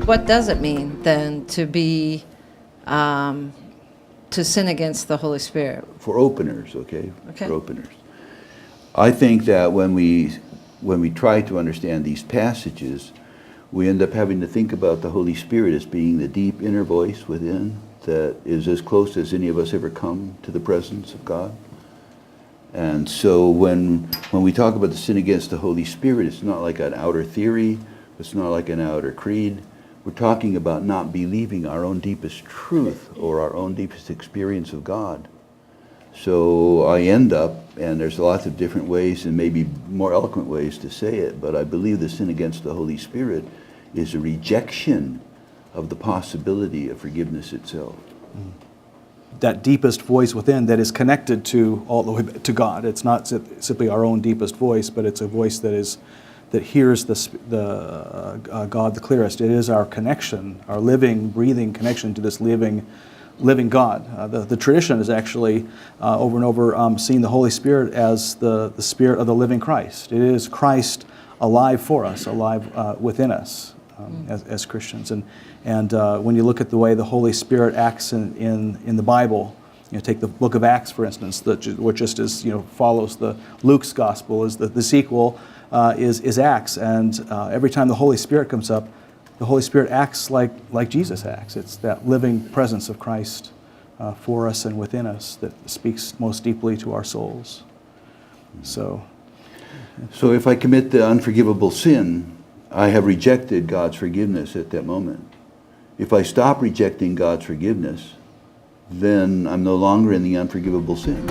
what does it mean then to be, to sin against the Holy Spirit? For openers, okay? Okay. For openers. I think that when we try to understand these passages, we end up having to think about the Holy Spirit as being the deep inner voice within that is as close as any of us ever come to the presence of God. And so when we talk about the sin against the Holy Spirit, it's not like an outer theory, it's not like an outer creed. We're talking about not believing our own deepest truth or our own deepest experience of God. So I end up, and there's lots of different ways and maybe more eloquent ways to say it, but I believe the sin against the Holy Spirit is a rejection of the possibility of forgiveness itself. That deepest voice within that is connected to all the way to God. It's not simply our own deepest voice, but it's a voice that hears the God the clearest. It is our connection, our living, breathing connection to this living God. The tradition is actually over and over seen the Holy Spirit as the Spirit of the living Christ. It is Christ alive for us, alive within us as Christians. And when you look at the way the Holy Spirit acts in the Bible, take the book of Acts, for instance, which just is, follows Luke's gospel, is the sequel is Acts. And every time the Holy Spirit comes up, the Holy Spirit acts like Jesus acts. It's that living presence of Christ for us and within us that speaks most deeply to our souls. So if I commit the unforgivable sin, I have rejected God's forgiveness at that moment. If I stop rejecting God's forgiveness, then I'm no longer in the unforgivable sin.